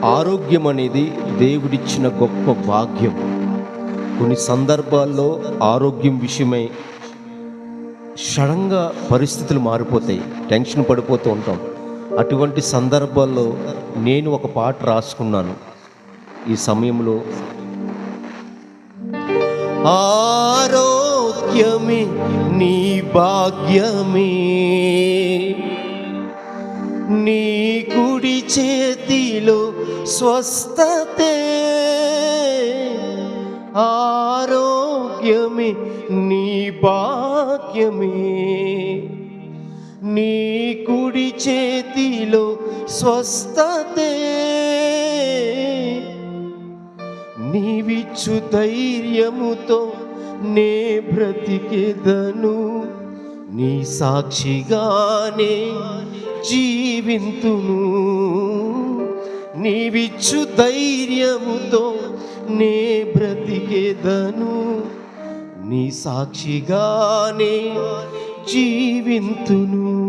ఆరోగ్యం అనేది దేవుడిచ్చిన గొప్ప భాగ్యం. కొన్ని సందర్భాల్లో ఆరోగ్యం విషయమై సడన్గా పరిస్థితులు మారిపోతాయి, టెన్షన్ పడిపోతూ ఉంటాం. అటువంటి సందర్భాల్లో నేను ఒక పాట రాసుకున్నాను. ఈ సమయంలో ఆరోగ్యమే నీ భాగ్యమే, నీ కుడి చేతిలో స్వస్థతే. ఆరోగ్యమే నీ భాగ్యమే, నీ కుడి చేతిలో స్వస్థతే. నీవిచ్చు ధైర్యముతో నే బ్రతికెదను, నీ సాక్షిగానే జీవింతును. నీవిచ్చు ధైర్యముతో నే బ్రతికెదను, నీ సాక్షిగానే జీవింతును.